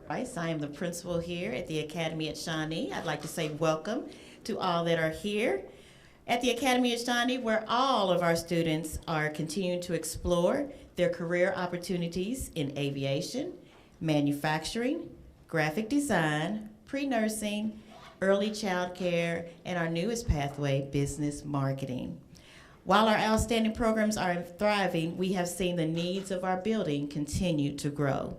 Rice. I am the principal here at the Academy at Shawnee. I'd like to say welcome to all that are here at the Academy at Shawnee, where all of our students are continuing to explore their career opportunities in aviation, manufacturing, graphic design, pre-nursing, early child care, and our newest pathway, business marketing. While our outstanding programs are thriving, we have seen the needs of our building continue to grow.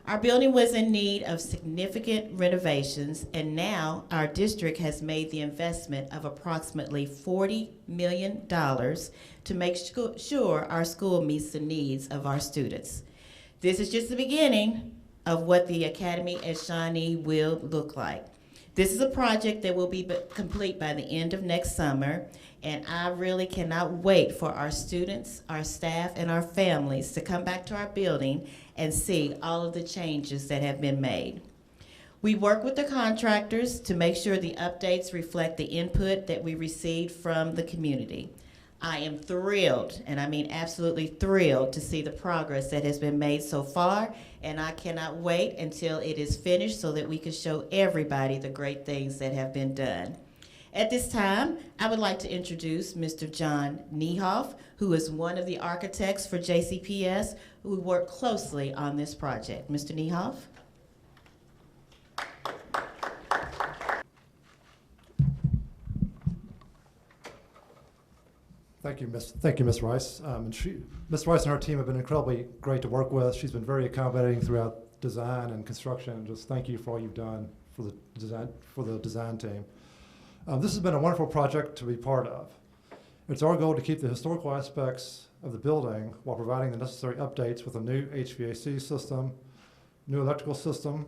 Our building was in need of significant renovations, and now our district has made the investment of approximately $40 million to make sure our school meets the needs of our students. This is just the beginning of what the Academy at Shawnee will look like. This is a project that will be complete by the end of next summer, and I really cannot wait for our students, our staff, and our families to come back to our building and see all of the changes that have been made. We work with the contractors to make sure the updates reflect the input that we received from the community. I am thrilled, and I mean absolutely thrilled, to see the progress that has been made so far, and I cannot wait until it is finished so that we can show everybody the great things that have been done. At this time, I would like to introduce Mr. John Niehoff, who is one of the architects for JCPS, who worked closely on this project. Mr. Niehoff? Thank you, Ms. Rice. Ms. Rice and her team have been incredibly great to work with. She's been very accommodating throughout design and construction. And just thank you for all you've done for the design team. This has been a wonderful project to be part of. It's our goal to keep the historical aspects of the building while providing the necessary updates with a new HVAC system, new electrical system,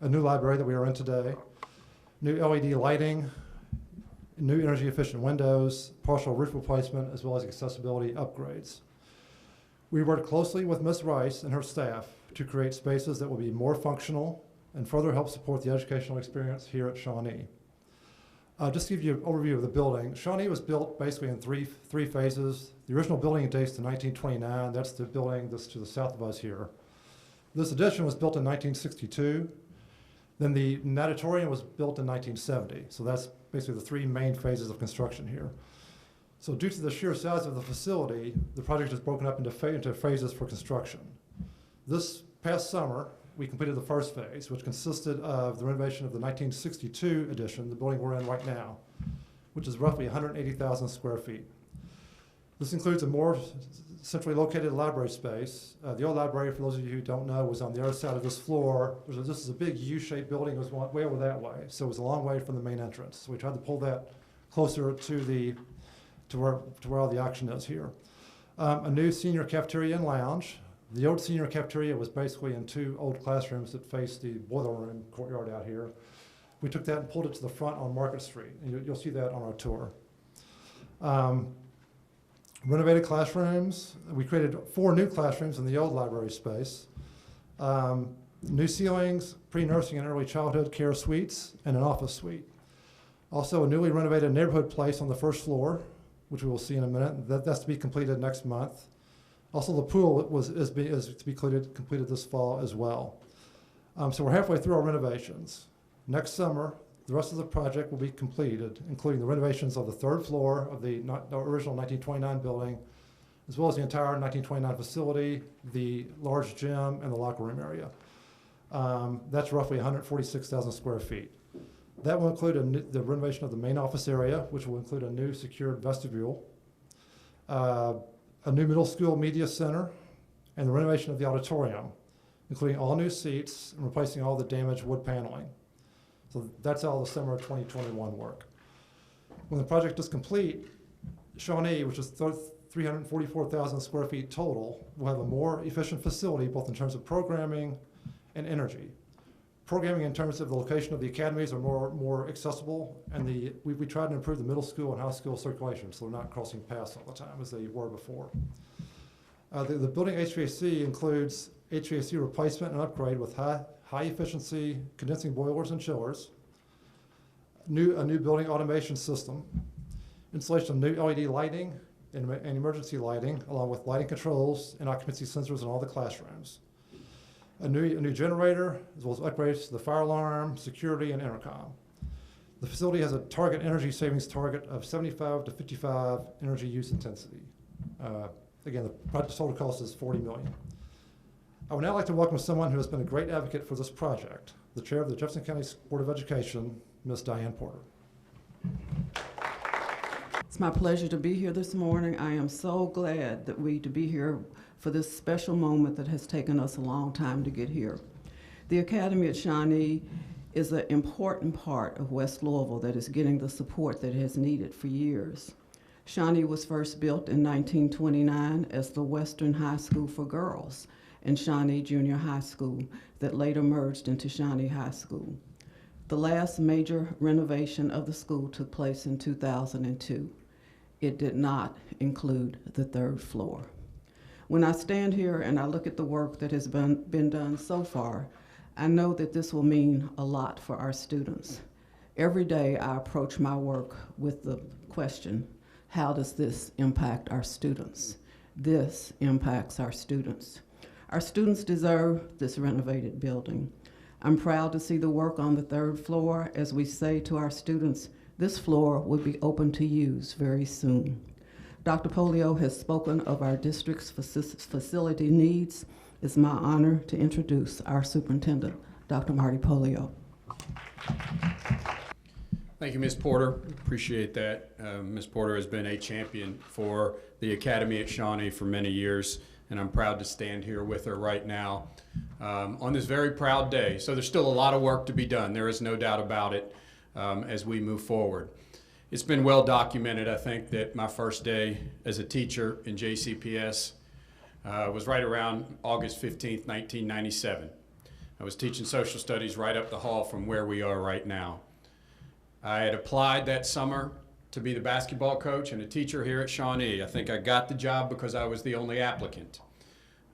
a new library that we are in today, new LED lighting, new energy efficient windows, partial roof replacement, as well as accessibility upgrades. We worked closely with Ms. Rice and her staff to create spaces that will be more functional and further help support the educational experience here at Shawnee. Just to give you an overview of the building, Shawnee was built basically in three phases. The original building dates to 1929. That's the building that's to the south of us here. This addition was built in 1962. Then the natatorium was built in 1970. So that's basically the three main phases of construction here. So due to the sheer size of the facility, the project is broken up into phases for construction. This past summer, we completed the first phase, which consisted of the renovation of the 1962 addition, the building we're in right now, which is roughly 180,000 square feet. This includes a more centrally located library space. The old library, for those of you who don't know, was on the other side of this floor. This is a big U-shaped building. It was way over that way, so it was a long way from the main entrance. So we tried to pull that closer to where all the action is here. A new senior cafeteria and lounge. The old senior cafeteria was basically in two old classrooms that faced the boiler room courtyard out here. We took that and pulled it to the front on Market Street, and you'll see that on our tour. Renovated classrooms. We created 4 new classrooms in the old library space. New ceilings, pre-nursing and early childhood care suites, and an office suite. Also a newly renovated neighborhood place on the first floor, which we will see in a minute. That's to be completed next month. Also, the pool is to be completed this fall as well. So we're halfway through our renovations. Next summer, the rest of the project will be completed, including the renovations of the 3rd floor of the original 1929 building, as well as the entire 1929 facility, the large gym, and the locker room area. That's roughly 146,000 square feet. That will include the renovation of the main office area, which will include a new secured vestibule, a new middle school media center, and the renovation of the auditorium, including all new seats and replacing all the damaged wood paneling. So that's all the summer of 2021 work. When the project is complete, Shawnee, which is 344,000 square feet total, will have a more efficient facility, both in terms of programming and energy. Programming in terms of the location of the academies are more accessible, and we tried to improve the middle school and high school circulation, so they're not crossing paths all the time as they were before. The building HVAC includes HVAC replacement and upgrade with high efficiency condensing boilers and chillers, a new building automation system, installation of new LED lighting and emergency lighting, along with lighting controls and occupancy sensors in all the classrooms. a new generator, as well as upgrades to the fire alarm, security, and intercom. The facility has a target energy savings target of 75 to 55 energy use intensity. Again, the project total cost is $40 million. I would now like to welcome someone who has been a great advocate for this project, the chair of the Jefferson County Board of Education, Ms. Diane Porter. It's my pleasure to be here this morning. I am so glad that to be here for this special moment that has taken us a long time to get here. The Academy at Shawnee is an important part of West Louisville that is getting the support that it has needed for years. Shawnee was first built in 1929 as the Western High School for Girls and Shawnee Junior High School that later merged into Shawnee High School. The last major renovation of the school took place in 2002. It did not include the third floor. When I stand here and I look at the work that has been done so far, I know that this will mean a lot for our students. Every day I approach my work with the question, how does this impact our students? This impacts our students. Our students deserve this renovated building. I'm proud to see the work on the third floor as we say to our students, this floor will be open to use very soon. Dr. Polio has spoken of our district's facility needs. It's my honor to introduce our superintendent, Dr. Marty Polio. Thank you, Ms. Porter. Appreciate that. Ms. Porter has been a champion for the Academy at Shawnee for many years, and I'm proud to stand here with her right now on this very proud day. So there's still a lot of work to be done. There is no doubt about it as we move forward. It's been well documented, I think, that my first day as a teacher in JCPS was right around August 15th, 1997. I was teaching social studies right up the hall from where we are right now. I had applied that summer to be the basketball coach and a teacher here at Shawnee. I think I got the job because I was the only applicant.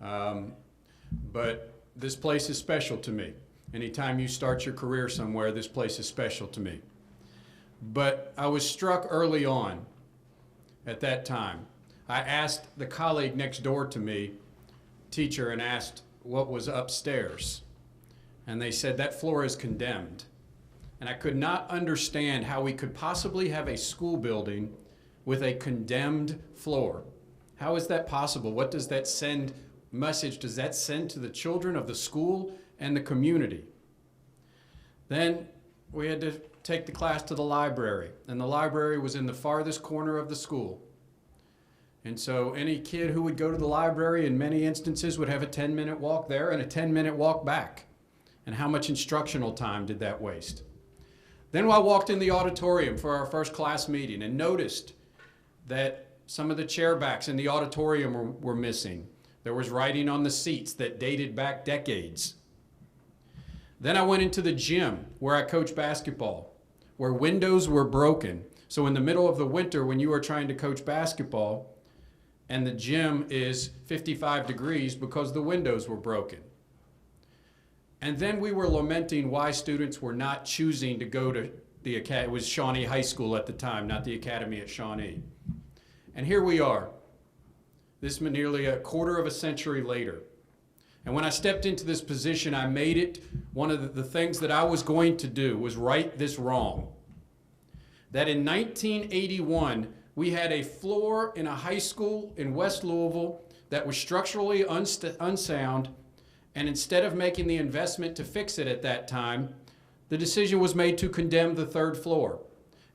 But this place is special to me. Anytime you start your career somewhere, this place is special to me. But I was struck early on at that time. I asked the colleague next door to me, teacher, and asked what was upstairs. And they said, that floor is condemned. And I could not understand how we could possibly have a school building with a condemned floor. How is that possible? What does that message does that send to the children of the school and the community? Then we had to take the class to the library, and the library was in the farthest corner of the school. And so any kid who would go to the library in many instances would have a 10-minute walk there and a 10-minute walk back. And how much instructional time did that waste? Then I walked in the auditorium for our first class meeting and noticed that some of the chair backs in the auditorium were missing. There was writing on the seats that dated back decades. Then I went into the gym where I coach basketball, where windows were broken. So in the middle of the winter when you are trying to coach basketball and the gym is 55 degrees because the windows were broken. And then we were lamenting why students were not choosing to go to the Academy. It was Shawnee High School at the time, not the Academy at Shawnee. And here we are, this nearly a quarter of a century later. And when I stepped into this position, I made it one of the things that I was going to do was right this wrong. That in 1981, we had a floor in a high school in West Louisville that was structurally unsound, and instead of making the investment to fix it at that time, the decision was made to condemn the third floor.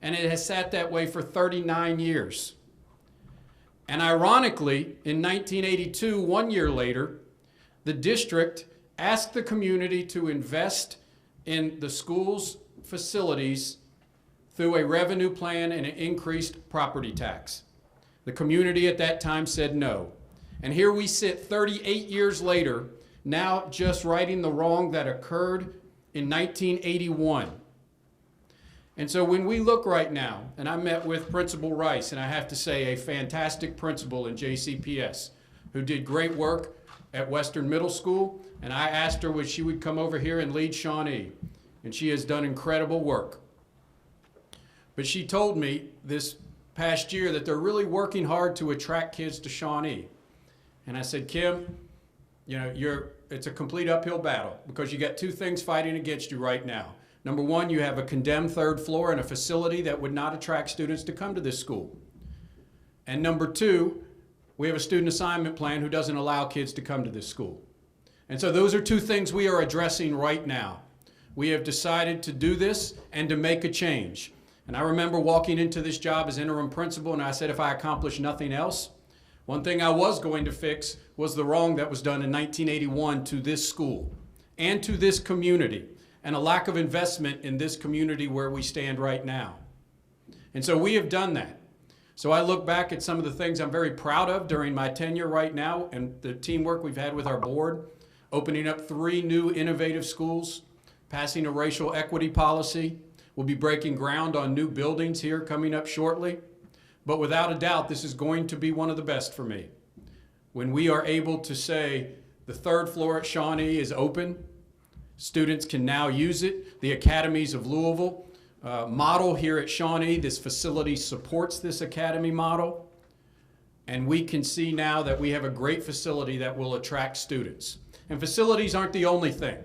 And it has sat that way for 39 years. And ironically, in 1982, 1 year later, the district asked the community to invest in the school's facilities through a revenue plan and an increased property tax. The community at that time said no. And here we sit 38 years later, now just righting the wrong that occurred in 1981. And so when we look right now, and I met with Principal Rice, and I have to say a fantastic principal in JCPS who did great work at Western Middle School, and I asked her if she would come over here and lead Shawnee, and she has done incredible work. But she told me this past year that they're really working hard to attract kids to Shawnee. And I said, Kim, you know, it's a complete uphill battle because you got two things fighting against you right now. Number one, you have a condemned third floor and a facility that would not attract students to come to this school. And number two, we have a student assignment plan who doesn't allow kids to come to this school. And so those are two things we are addressing right now. We have decided to do this and to make a change. And I remember walking into this job as interim principal, and I said if I accomplish nothing else, one thing I was going to fix was the wrong that was done in 1981 to this school and to this community, and a lack of investment in this community where we stand right now. And so we have done that. So I look back at some of the things I'm very proud of during my tenure right now and the teamwork we've had with our board, opening up 3 new innovative schools, passing a racial equity policy. We'll be breaking ground on new buildings here coming up shortly. But without a doubt, this is going to be one of the best for me. When we are able to say the 3rd floor at Shawnee is open, students can now use it. The academies of Louisville model here at Shawnee, this facility supports this academy model. And we can see now that we have a great facility that will attract students. And facilities aren't the only thing.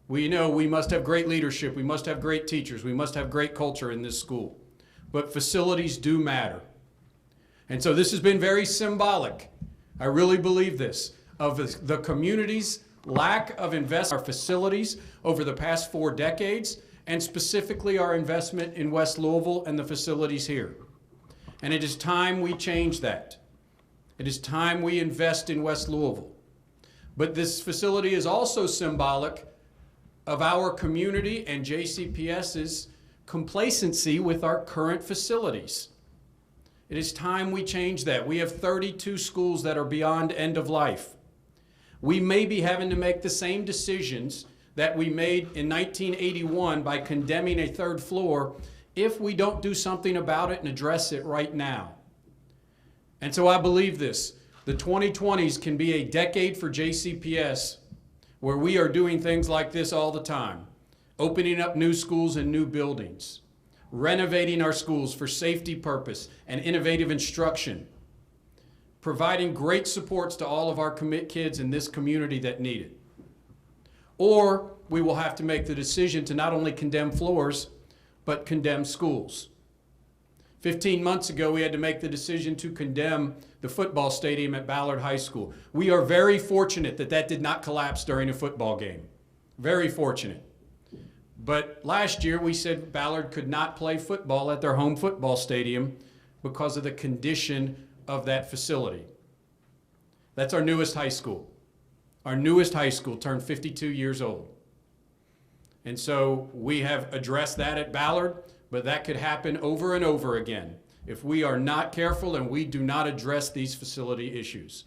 We know we must have great leadership, we must have great teachers, we must have great culture in this school. But facilities do matter. And so this has been very symbolic, I really believe this, of the community's lack of investment in our facilities over the past 4 decades, and specifically our investment in West Louisville and the facilities here. And it is time we change that. It is time we invest in West Louisville. But this facility is also symbolic of our community and JCPS's complacency with our current facilities. It is time we change that. We have 32 schools that are beyond end of life. We may be having to make the same decisions that we made in 1981 by condemning a 3rd floor if we don't do something about it and address it right now. And so I believe this. The 2020s can be a decade for JCPS where we are doing things like this all the time, opening up new schools and new buildings, renovating our schools for safety purpose and innovative instruction, providing great supports to all of our kids in this community that need it. Or we will have to make the decision to not only condemn floors, but condemn schools. 15 months ago, we had to make the decision to condemn the football stadium at Ballard High School. We are very fortunate that that did not collapse during a football game. Very fortunate. But last year, we said Ballard could not play football at their home football stadium because of the condition of that facility. That's our newest high school. Our newest high school turned 52 years old. And so we have addressed that at Ballard, but that could happen over and over again if we are not careful and we do not address these facility issues.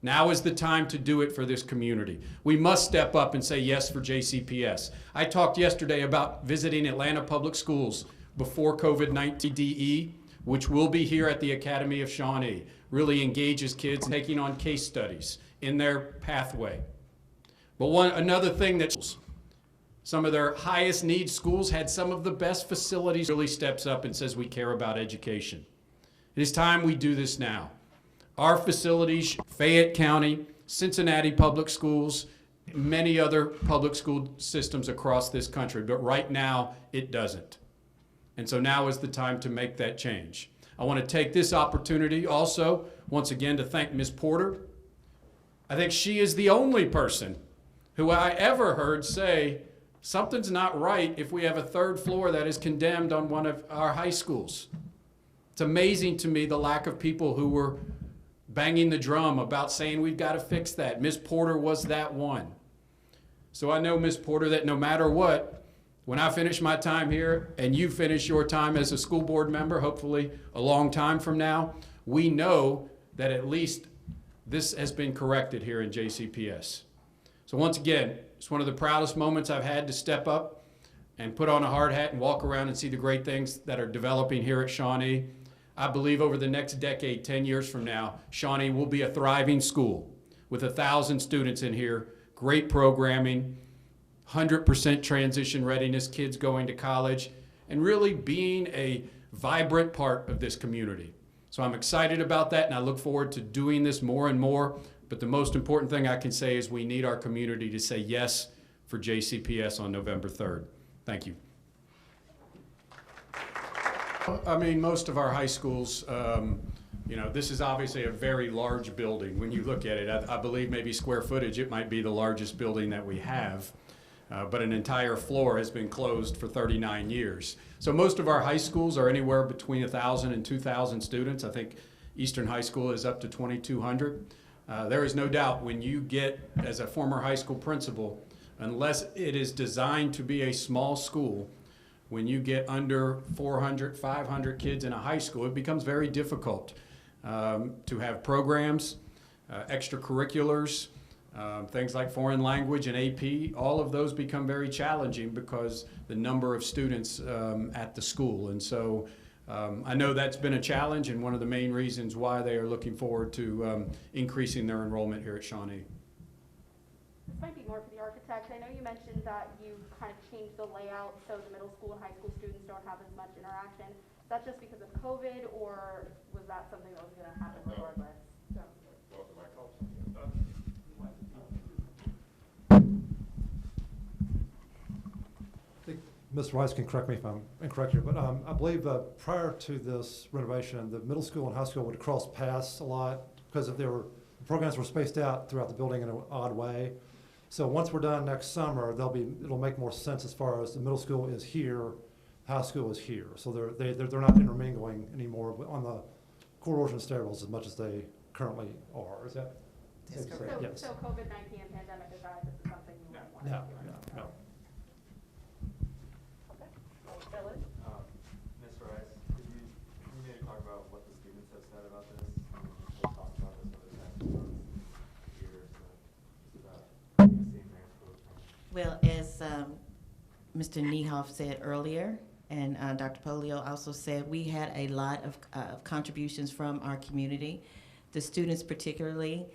Now is the time to do it for this community. We must step up and say yes for JCPS. I talked yesterday about visiting Atlanta Public Schools before COVID-19 DE, which will be here at the Academy of Shawnee, really engages kids taking on case studies in their pathway. But another thing that some of their highest need schools had some of the best facilities really steps up and says we care about education. It is time we do this now. Our facilities, Fayette County, Cincinnati Public Schools, many other public school systems across this country, but right now it doesn't. And so now is the time to make that change. I want to take this opportunity also, once again, to thank Ms. Porter. I think she is the only person who I ever heard say, something's not right if we have a 3rd floor that is condemned on one of our high schools. It's amazing to me the lack of people who were banging the drum about saying we've got to fix that. Ms. Porter was that one. So I know, Ms. Porter, that no matter what, when I finish my time here and you finish your time as a school board member, hopefully a long time from now, we know that at least this has been corrected here in JCPS. So once again, it's one of the proudest moments I've had to step up and put on a hard hat and walk around and see the great things that are developing here at Shawnee. I believe over the next decade, 10 years from now, Shawnee will be a thriving school with 1,000 students in here, great programming, 100% transition readiness, kids going to college, and really being a vibrant part of this community. So I'm excited about that, and I look forward to doing this more and more But the most important thing I can say is we need our community to say yes for JCPS on November 3rd. Thank you. I mean, most of our high schools, you know, this is obviously a very large building. When you look at it, I believe maybe square footage, it might be the largest building that we have. But an entire floor has been closed for 39 years. So most of our high schools are anywhere between 1,000 and 2,000 students. I think Eastern High School is up to 2,200. There is no doubt when you get, as a former high school principal, unless it is designed to be a small school, when you get under 400, 500 kids in a high school, it becomes very difficult to have programs, extracurriculars, things like foreign language and AP. All of those become very challenging because the number of students at the school. And so I know that's been a challenge and one of the main reasons why they are looking forward to increasing their enrollment here at Shawnee. This might be more for the architect. I know you mentioned that you kind of changed the layout so the middle school and high school students don't have as much interaction. Is that just because of COVID, or was that something that was going to happen regardless? Ms. Rice can correct me if I'm incorrect here, but I believe prior to this renovation, the middle school and high school would cross paths a lot because if programs were spaced out throughout the building in an odd way. So once we're done next summer, it'll make more sense as far as the middle school is here, high school is here. So they're not intermingling anymore on the corridors and stairwells as much as they currently are. Is that? That's correct. Yes. So COVID-19 and pandemic aside, this is something you wouldn't want to No, do. no. Okay. Phyllis? Ms. Rice, can you maybe talk about what the students have said about this? We'll talk about this over the next month, year, so just about seeing their input. Well, as Mr. Niehoff said earlier, and Dr. Polio also said, we had a lot of contributions from our community. The students particularly,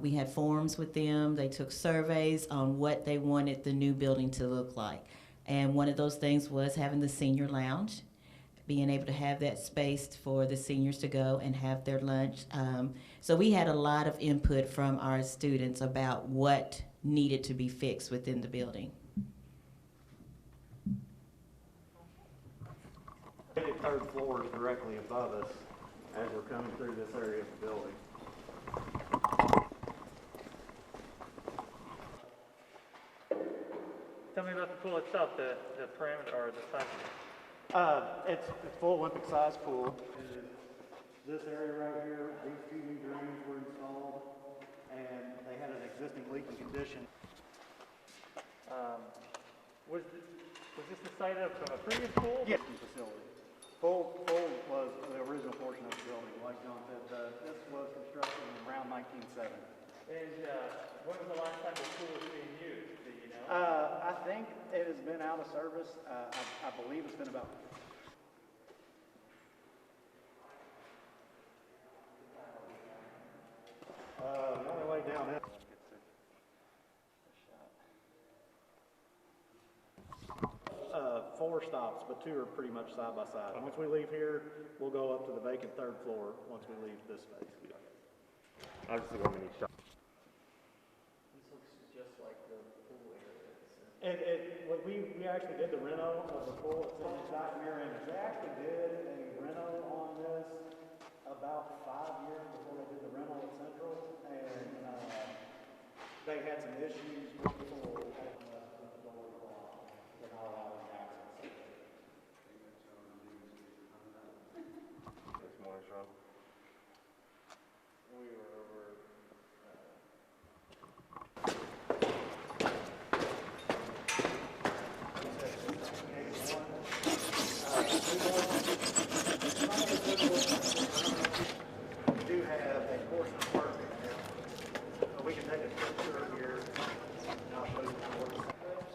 we had forums with them. They took surveys on what they wanted the new building to look like. And one of those things was having the senior lounge, being able to have that space for the seniors to go and have their lunch. So we had a lot of input from our students about what needed to be fixed within the building. The third floor is directly above us as we're coming through this area of the building. Tell me about the pool itself, the parameter or the size of it. It's full Olympic size pool. This area right here, these two new drains were installed, and they had an existing leaking condition. Was this the site of a previous pool? Yes. Facility. Full was the original portion of the building. Like John said, this was constructed around 1970. And when was the last time the pool was being used? Do you know? I think it has been out of service. I believe it's been about. The only way down there. 4 stops, but 2 are pretty much side by side. Once we leave here, we'll go up to the vacant 3rd floor once we leave this space. Obviously, how many shots? This looks just like the pool area. We actually did the reno of the pool. It's in the exact mirror image. They actually did a reno on this about 5 years before they did the reno at Central, and they had some issues with the pool. We were over. We do have a portion of work. We can take a picture here. And I'll show you how it works.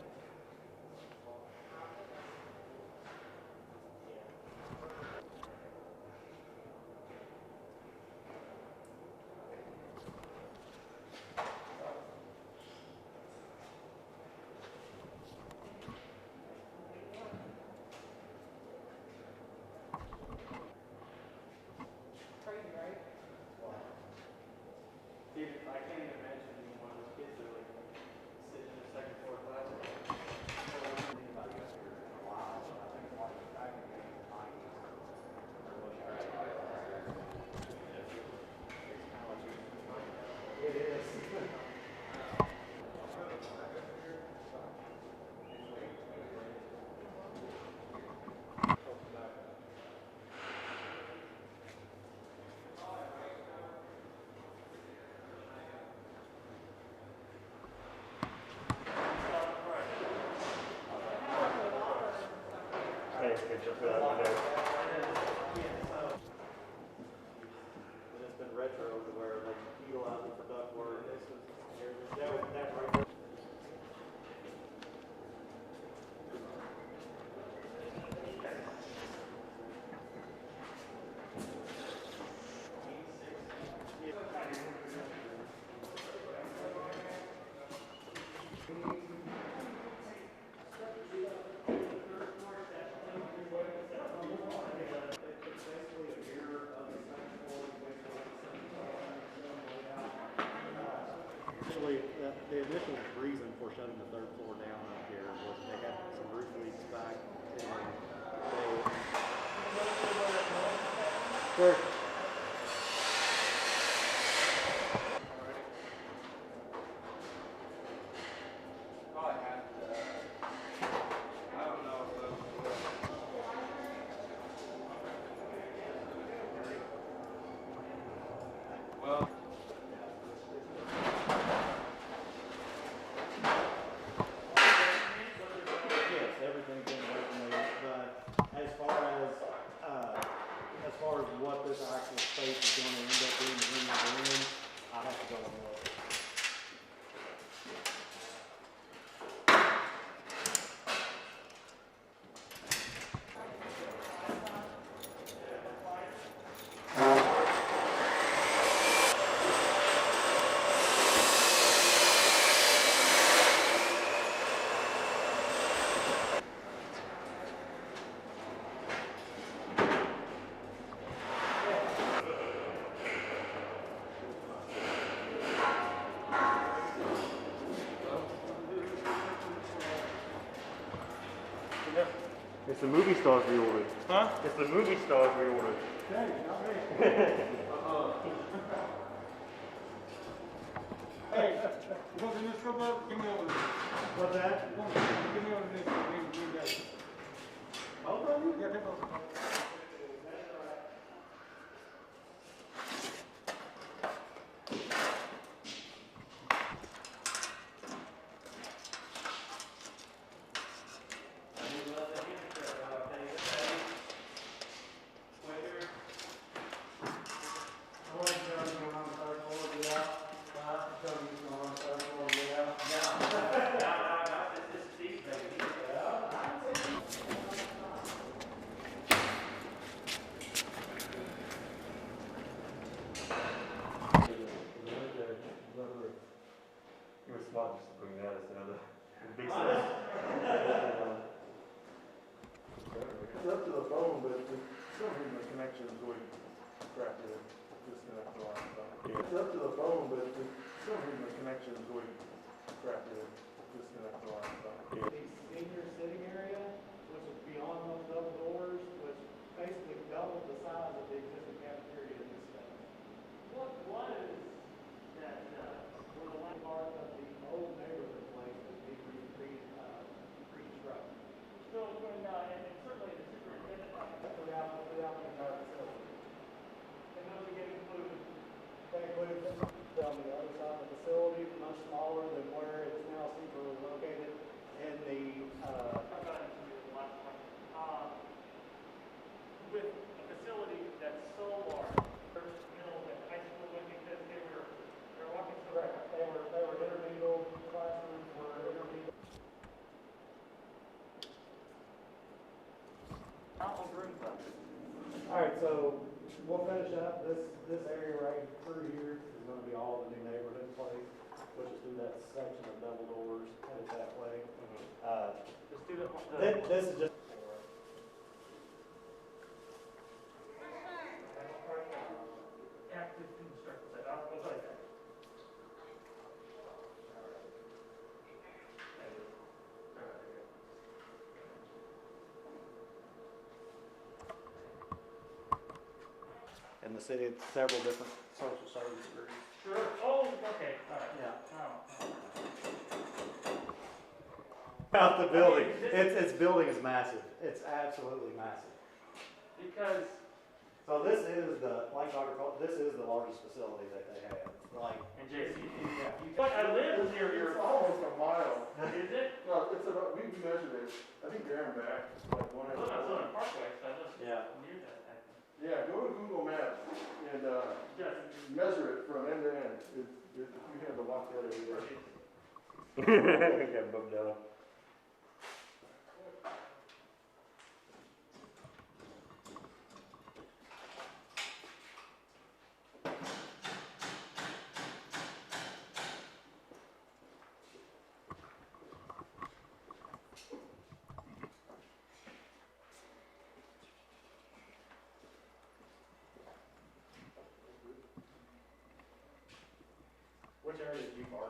can jump through that window. And it's been retro to where they utilize it for duct work. That right there. Actually, the initial reason for shutting the third floor down up here was they had some roof leaks back and they... Sure. Yes, everything's been regulated, but as far as what this actual space is going to end up being in the room, I have to go and look. It's the movie stars we ordered. Huh? It's the movie stars we ordered. Hey, not me. Hey, you want the new strip up? Give me over there. What's that? Give me over there. Both of you? Yeah, take both of them. You were smart just to bring that as another big step. It's up to the phone, but some of the connections we cracked it, disconnect the line. It's up to the phone, but some of the connections we cracked it, disconnect the line. The senior sitting area, which is beyond those double doors, which basically doubled the size of the existing cafeteria in this space. What was that, Where the land part of the old neighborhood place was being reconstructed. so when, and certainly the superintendent, Throughout the entire facility. and those are getting included. That includes on the other side of the facility, much smaller than where it is now centrally located. And the, I've got into the last one. With a facility that's so large, first, middle, and high school, because they were walking so correct, they were intermingled, classrooms were intermingled. All right, so we'll finish up this area right through here is going to be all the new neighborhood place, which is through that section of double doors headed that way. the student. This is just. Active construction, I'll tell you that. In the city, it's several different social service groups. Sure, oh, okay, all right. Yeah. Oh. About the building, its building is massive. It's absolutely massive. Because So this is the, like Dr. Cole, this is the largest facility that they have, like. And JCPS. Yeah. But I live near It's your, almost a mile. is it? Well, it's about, we measured it, I think there and back, like one I live on and Southern Parkway, so I live Yeah. near that. I think. Yeah, go to Google Maps and, Yes. measure it from end to end. You have to walk that every day. Got booked out. Which area did you mark?